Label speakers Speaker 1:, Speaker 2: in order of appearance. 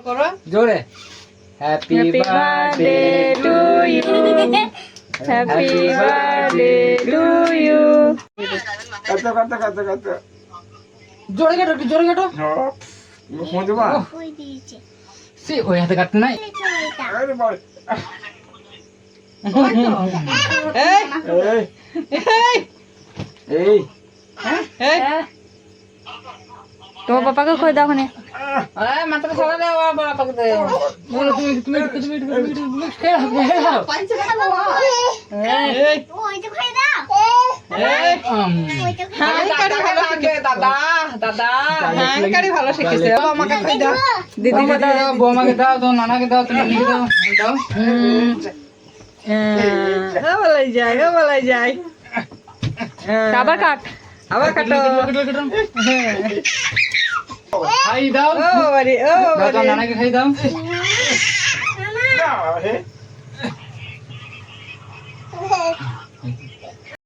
Speaker 1: করো
Speaker 2: জোরে happy birthday to you
Speaker 1: happy birthday to you
Speaker 3: কত
Speaker 2: জোরে কাটো একটু জোরে কাটো
Speaker 3: ফোন দেবা
Speaker 2: সে ওই হাতে কাটতে নাই
Speaker 3: আরে বল
Speaker 1: এই
Speaker 3: এই
Speaker 1: এই
Speaker 4: তোমার পাপাকে কই দাও নে
Speaker 1: আরে মাথাটা ছাড়া দে ও বাবাকে দে
Speaker 2: বলো তুমি খেয়ে দাও
Speaker 1: এই এই হ্যাঁ কারি ভালো শিখে দাদা দাদা হ্যাঁ কারি ভালো শিখেছে ও আমাকে খাই দাও
Speaker 2: দিদিকে দাও বৌমাকে দাও তো নানাকে দাও তো নানিকে দাও দাও
Speaker 1: ও বলাই যায়
Speaker 4: আবার কাট
Speaker 1: আবার কাটো
Speaker 2: খাই দাও
Speaker 1: ও বাড়ি
Speaker 2: দাও তো নানাকে খাই দাও
Speaker 3: না হে